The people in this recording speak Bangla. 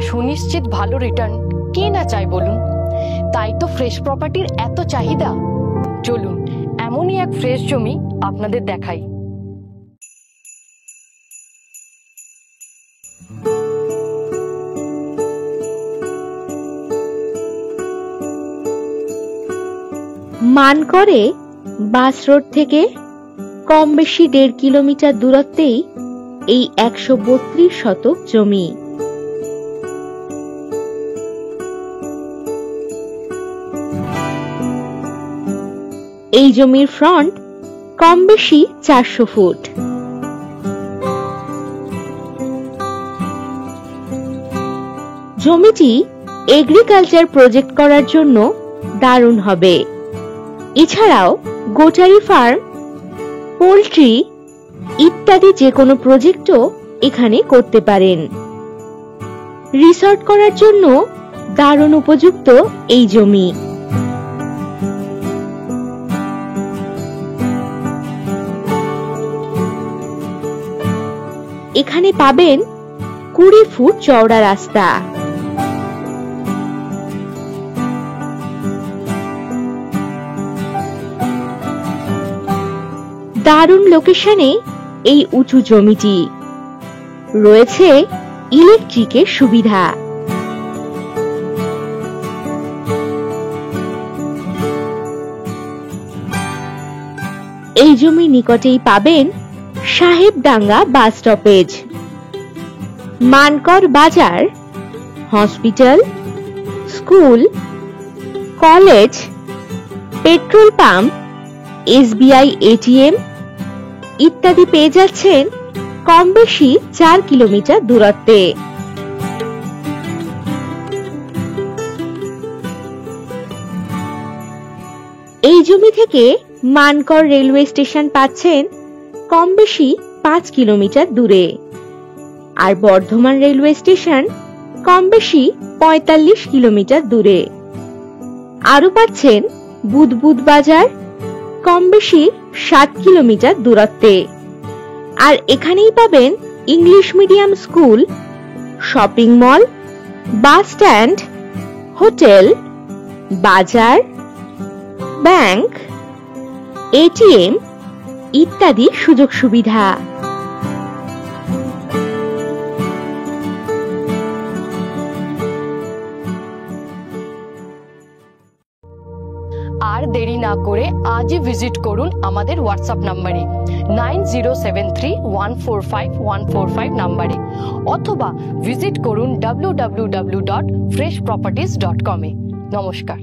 সুনিশ্চিত ভালো রিটার্ন কে না চায় বলুন। তাই তো ফ্রেশ প্রপার্টির এত চাহিদা। চলুন এমনই এক ফ্রেশ জমি আপনাদের দেখাই। মানকরে বাস রোড থেকে কম বেশি 1.5 কিলোমিটার দূরত্বেই এই 132 শতক জমি। এই জমির ফ্রন্ট কম বেশি 400 ফুট। জমিটি এগ্রিকালচার প্রজেক্ট করার জন্য দারুণ হবে। এছাড়াও গোটারি ফার্ম, পোল্ট্রি ইত্যাদি যে কোনো প্রজেক্টও এখানে করতে পারেন। রিসর্ট করার জন্য দারুণ উপযুক্ত এই জমি। এখানে পাবেন 20 ফুট চওড়া রাস্তা। দারুণ লোকেশনে এই উঁচু জমিটি, রয়েছে ইলেকট্রিকের সুবিধা। এই জমির নিকটেই পাবেন সাহেবডাঙ্গা বাস স্টপেজ, মানকর বাজার, hospital, school, college, petrol pump, SBI ATM ইত্যাদি পেয়ে যাচ্ছেন কম বেশি 4 কিলোমিটার দূরত্বে। এই জমি থেকে মানকর রেলওয়ে স্টেশন পাচ্ছেন কম বেশি 5 কিলোমিটার দূরে, আর বর্ধমান রেলওয়ে স্টেশন কম বেশি 45 কিলোমিটার দূরে। আরো পাচ্ছেন বুদবুদ বাজার কম বেশি 7 কিলোমিটার দূরত্বে। আর এখানেই পাবেন English medium school, shopping mall, bus stand, hotel, বাজার, ব্যাংক, ATM ইত্যাদি সুযোগ সুবিধা। আর দেরি না করে আজই ভিজিট করুন আমাদের হোয়াটসঅ্যাপ নাম্বারে 9073145145 নাম্বারে, অথবা ভিজিট করুন www.freshproperties.com এ। নমস্কার।